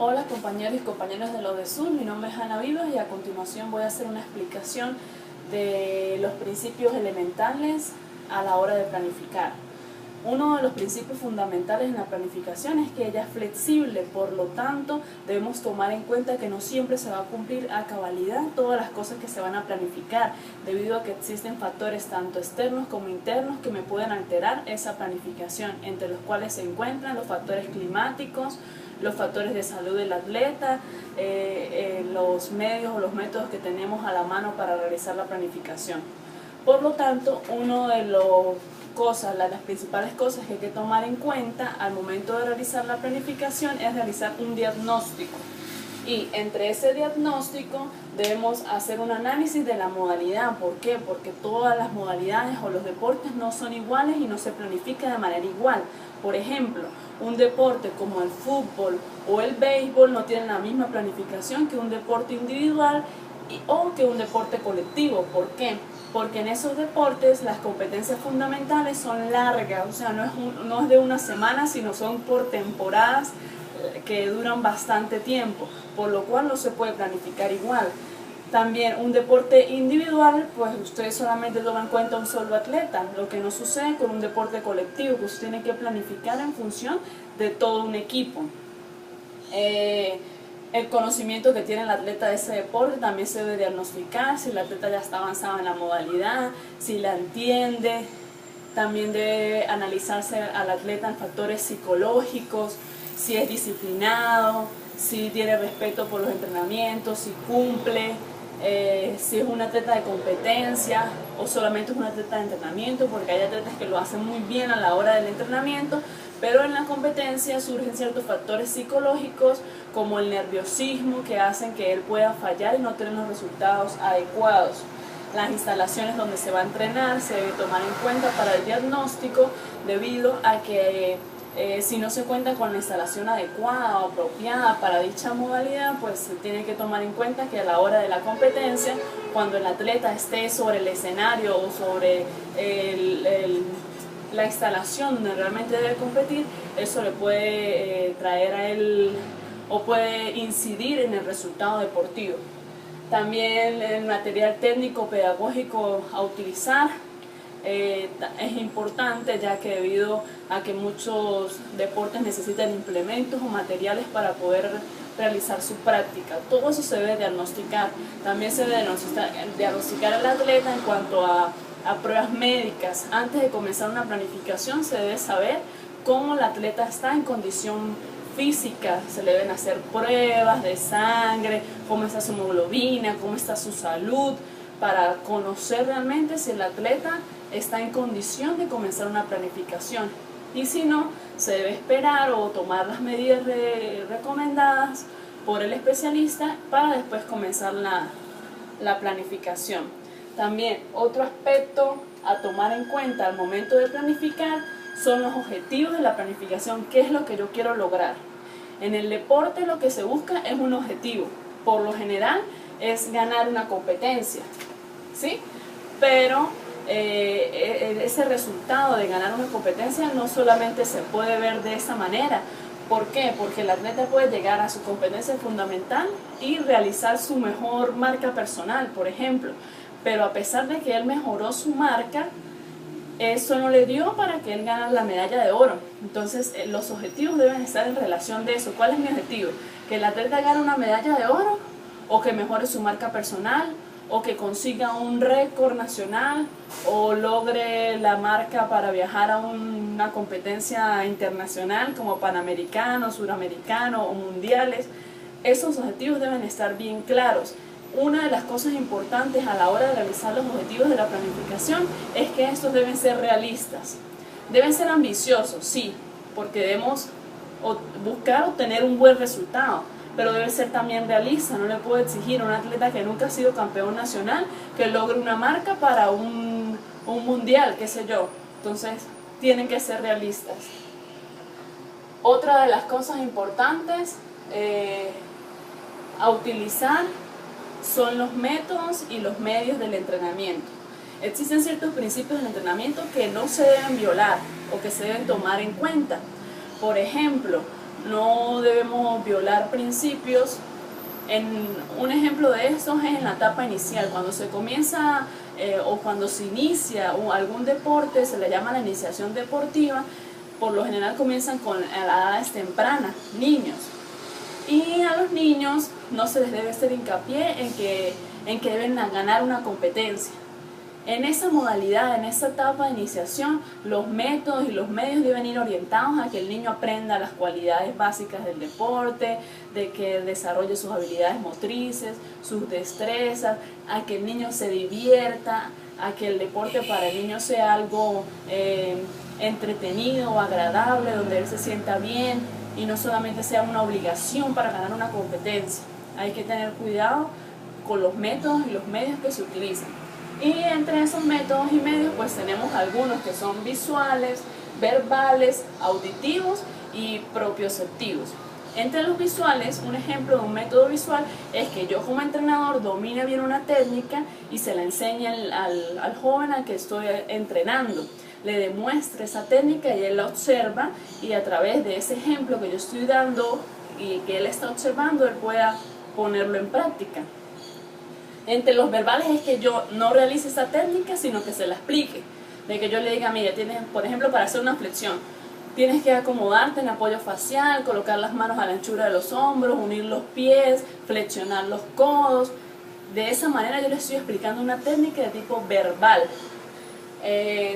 Hola compañeros y compañeras de Lodesur, mi nombre es Ana Vivas y a continuación voy a hacer una explicación de los principios elementales a la hora de planificar. Uno de los principios fundamentales en la planificación es que ella es flexible, por lo tanto debemos tomar en cuenta que no siempre se va a cumplir a cabalidad todas las cosas que se van a planificar, debido a que existen factores tanto externos como internos que me pueden alterar esa planificación, entre los cuales se encuentran los factores climáticos, los factores de salud del atleta, los medios o los métodos que tenemos a la mano para realizar la planificación. Por lo tanto, una de las principales cosas que hay que tomar en cuenta al momento de realizar la planificación es realizar un diagnóstico. Y entre ese diagnóstico debemos hacer un análisis de la modalidad. ¿Por qué? Porque todas las modalidades o los deportes no son iguales y no se planifica de manera igual. Por ejemplo, un deporte como el fútbol o el béisbol no tienen la misma planificación que un deporte individual o que un deporte colectivo. ¿Por qué? Porque en esos deportes las competencias fundamentales son largas, o sea, no es de una semana, sino son por temporadas que duran bastante tiempo, por lo cual no se puede planificar igual. También un deporte individual, pues ustedes solamente toman en cuenta un solo atleta, lo que no sucede con un deporte colectivo, que usted tiene que planificar en función de todo un equipo. El conocimiento que tiene el atleta de ese deporte también se debe diagnosticar, si el atleta ya está avanzado en la modalidad, si la entiende. También debe analizarse al atleta en factores psicológicos, si es disciplinado, si tiene respeto por los entrenamientos, si cumple, si es un atleta de competencia o solamente es un atleta de entrenamiento, porque hay atletas que lo hacen muy bien a la hora del entrenamiento, pero en la competencia surgen ciertos factores psicológicos como el nerviosismo que hacen que él pueda fallar y no tener los resultados adecuados. Las instalaciones donde se va a entrenar se debe tomar en cuenta para el diagnóstico, debido a que si no se cuenta con la instalación adecuada o apropiada para dicha modalidad, pues se tiene que tomar en cuenta que a la hora de la competencia, cuando el atleta esté sobre el escenario o sobre la instalación donde realmente debe competir, eso le puede traer a él o puede incidir en el resultado deportivo. También el material técnico pedagógico a utilizar es importante, ya que debido a que muchos deportes necesitan implementos o materiales para poder realizar su práctica. Todo eso se debe diagnosticar. También se debe diagnosticar al atleta en cuanto a pruebas médicas. Antes de comenzar una planificación se debe saber cómo el atleta está en condición física. Se le deben hacer pruebas de sangre, cómo está su hemoglobina, cómo está su salud, para conocer realmente si el atleta está en condición de comenzar una planificación. Y si no, se debe esperar o tomar las medidas recomendadas por el especialista para después comenzar la planificación. También otro aspecto a tomar en cuenta al momento de planificar son los objetivos de la planificación. ¿Qué es lo que yo quiero lograr? En el deporte lo que se busca es un objetivo. Por lo general es ganar una competencia, ¿sí? Pero ese resultado de ganar una competencia no solamente se puede ver de esa manera. ¿Por qué? Porque el atleta puede llegar a su competencia fundamental y realizar su mejor marca personal, por ejemplo. Pero a pesar de que él mejoró su marca, eso no le dio para que él ganara la medalla de oro. Entonces los objetivos deben estar en relación de eso. ¿Cuál es mi objetivo? ¿Que el atleta gane una medalla de oro? ¿O que mejore su marca personal? ¿O que consiga un récord nacional? ¿O logre la marca para viajar a una competencia internacional como Panamericano, Suramericano o mundiales? Esos objetivos deben estar bien claros. Una de las cosas importantes a la hora de realizar los objetivos de la planificación es que estos deben ser realistas. Deben ser ambiciosos, sí, porque debemos buscar obtener un buen resultado, pero debe ser también realista. No le puedo exigir a un atleta que nunca ha sido campeón nacional que logre una marca para un mundial, qué sé yo. Entonces, tienen que ser realistas. Otra de las cosas importantes a utilizar son los métodos y los medios del entrenamiento. Existen ciertos principios del entrenamiento que no se deben violar o que se deben tomar en cuenta. Por ejemplo, no debemos violar principios. Un ejemplo de esto es en la etapa inicial, cuando se comienza o cuando se inicia algún deporte, se le llama la iniciación deportiva. Por lo general comienzan con edades tempranas, niños. Y a los niños no se les debe hacer hincapié en que deben ganar una competencia. En esa modalidad, en esa etapa de iniciación, los métodos y los medios deben ir orientados a que el niño aprenda las cualidades básicas del deporte, de que desarrolle sus habilidades motrices, sus destrezas, a que el niño se divierta, a que el deporte para el niño sea algo entretenido, agradable, donde él se sienta bien y no solamente sea una obligación para ganar una competencia. Hay que tener cuidado con los métodos y los medios que se utilizan. Y entre esos métodos y medios pues tenemos algunos que son visuales, verbales, auditivos y propioceptivos. Entre los visuales, un ejemplo de un método visual es que yo como entrenador domine bien una técnica y se la enseñe al joven al que estoy entrenando. Le demuestre esa técnica y él la observa, y a través de ese ejemplo que yo estoy dando y que él está observando, él pueda ponerlo en práctica. Entre los verbales es que yo no realice esa técnica, sino que se la explique. De que yo le diga, mira, tienes, por ejemplo, para hacer una flexión, tienes que acomodarte en apoyo facial, colocar las manos a la anchura de los hombros, unir los pies, flexionar los codos. De esa manera yo le estoy explicando una técnica de tipo verbal.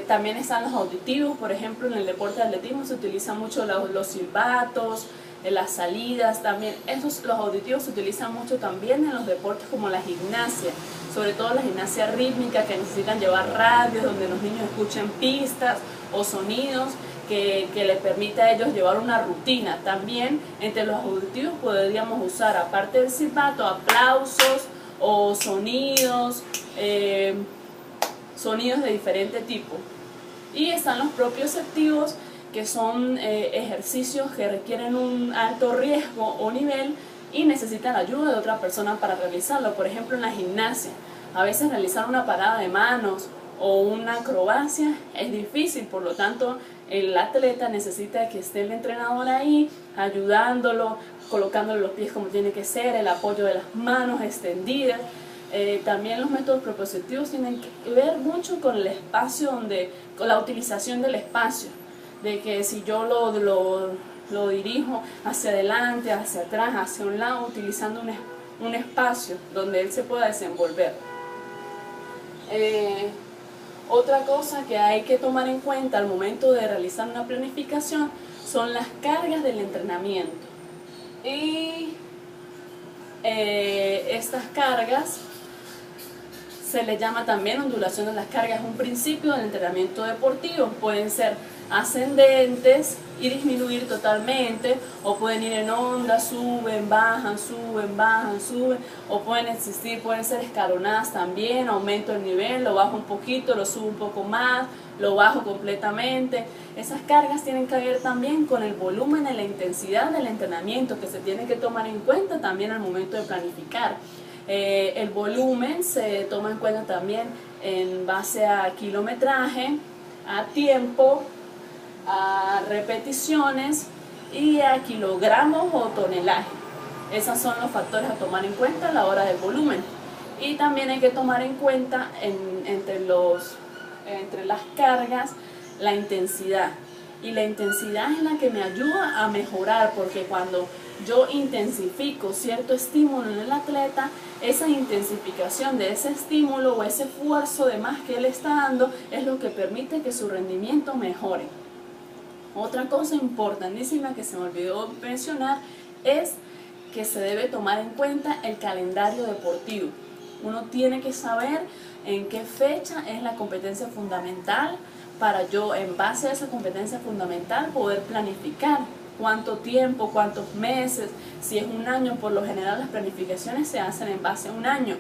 También están los auditivos. Por ejemplo, en el deporte de atletismo se utilizan mucho los silbatos, las salidas también. Los auditivos se utilizan mucho también en los deportes como la gimnasia, sobre todo la gimnasia rítmica, que necesitan llevar radios donde los niños escuchen pistas o sonidos que les permita a ellos llevar una rutina. También entre los auditivos podríamos usar, aparte del silbato, aplausos o sonidos, sonidos de diferente tipo. Y están los propioceptivos, que son ejercicios que requieren un alto riesgo o nivel y necesitan ayuda de otra persona para realizarlo. Por ejemplo, en la gimnasia, a veces realizar una parada de manos o una acrobacia es difícil, por lo tanto el atleta necesita que esté el entrenador ahí ayudándolo, colocándole los pies como tiene que ser, el apoyo de las manos extendidas. También los métodos propioceptivos tienen que ver mucho con el espacio, con la utilización del espacio, de que si yo lo dirijo hacia adelante, hacia atrás, hacia un lado, utilizando un espacio donde él se pueda desenvolver. Otra cosa que hay que tomar en cuenta al momento de realizar una planificación son las cargas del entrenamiento. Y estas cargas se les llama también ondulación de las cargas. Un principio del entrenamiento deportivo. Pueden ser ascendentes y disminuir totalmente, o pueden ir en onda, suben, bajan, suben, o pueden ser escalonadas también. Aumento el nivel, lo bajo un poquito, lo subo un poco más, lo bajo completamente. Esas cargas tienen que ver también con el volumen y la intensidad del entrenamiento, que se tiene que tomar en cuenta también al momento de planificar. El volumen se toma en cuenta también en base a kilometraje, a tiempo, a repeticiones y a kilogramos o tonelaje. Esos son los factores a tomar en cuenta a la hora del volumen. Y también hay que tomar en cuenta entre las cargas la intensidad. Y la intensidad es la que me ayuda a mejorar, porque cuando yo intensifico cierto estímulo en el atleta, esa intensificación de ese estímulo o ese esfuerzo de más que él está dando es lo que permite que su rendimiento mejore. Otra cosa importantísima que se me olvidó mencionar es que se debe tomar en cuenta el calendario deportivo. Uno tiene que saber en qué fecha es la competencia fundamental para yo, en base a esa competencia fundamental, poder planificar cuánto tiempo, cuántos meses. Si es un año, por lo general las planificaciones se hacen en base a un año.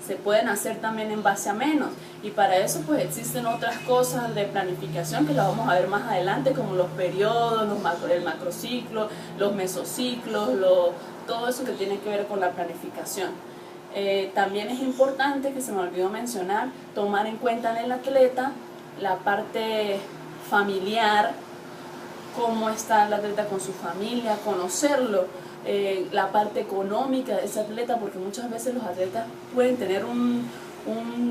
Se pueden hacer también en base a menos, y para eso pues existen otras cosas de planificación que las vamos a ver más adelante, como los periodos, el macrociclo, los mesociclos, todo eso que tiene que ver con la planificación. También es importante, que se me olvidó mencionar, tomar en cuenta en el atleta la parte familiar, cómo está el atleta con su familia, conocerlo, la parte económica de ese atleta, porque muchas veces los atletas pueden tener un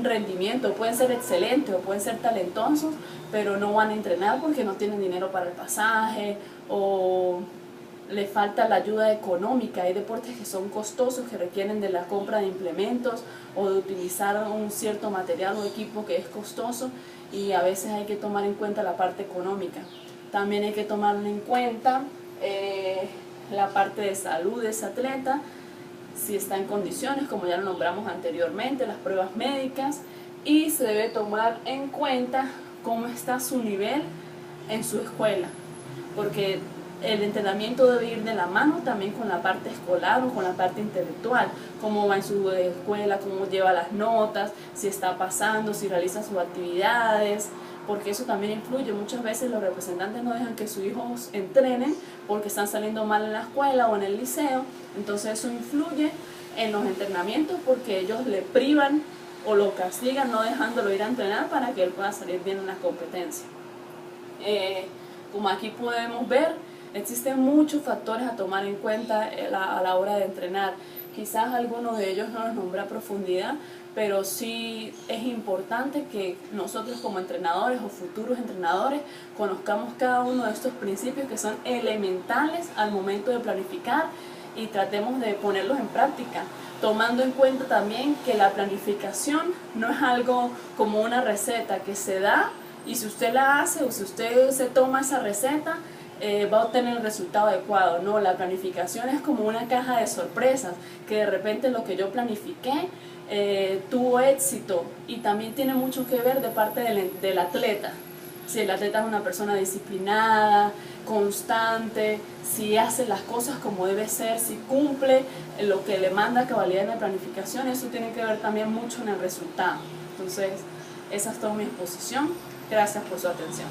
rendimiento, pueden ser excelentes o pueden ser talentosos, pero no van a entrenar porque no tienen dinero para el pasaje o le falta la ayuda económica. Hay deportes que son costosos, que requieren de la compra de implementos o de utilizar un cierto material o equipo que es costoso, y a veces hay que tomar en cuenta la parte económica. También hay que tomar en cuenta la parte de salud de ese atleta, si está en condiciones, como ya lo nombramos anteriormente, las pruebas médicas, y se debe tomar en cuenta cómo está su nivel en su escuela, porque el entrenamiento debe ir de la mano también con la parte escolar o con la parte intelectual, cómo va en su escuela, cómo lleva las notas, si está pasando, si realiza sus actividades, porque eso también influye. Muchas veces los representantes no dejan que sus hijos entrenen porque están saliendo mal en la escuela o en el liceo, entonces eso influye en los entrenamientos porque ellos le privan o lo castigan no dejándolo ir a entrenar para que él pueda salir bien en las competencias. Como aquí podemos ver, existen muchos factores a tomar en cuenta a la hora de entrenar. Quizás algunos de ellos no los nombré a profundidad, pero sí es importante que nosotros como entrenadores o futuros entrenadores conozcamos cada uno de estos principios que son elementales al momento de planificar y tratemos de ponerlos en práctica, tomando en cuenta también que la planificación no es algo como una receta que se da y si usted la hace o si usted se toma esa receta, va a obtener el resultado adecuado. No, la planificación es como una caja de sorpresas, que de repente lo que yo planifiqué tuvo éxito, y también tiene mucho que ver de parte del atleta. Si el atleta es una persona disciplinada, constante, si hace las cosas como debe ser, si cumple lo que le manda a cabalidad en la planificación, eso tiene que ver también mucho en el resultado. Entonces, esa es toda mi exposición. Gracias por su atención.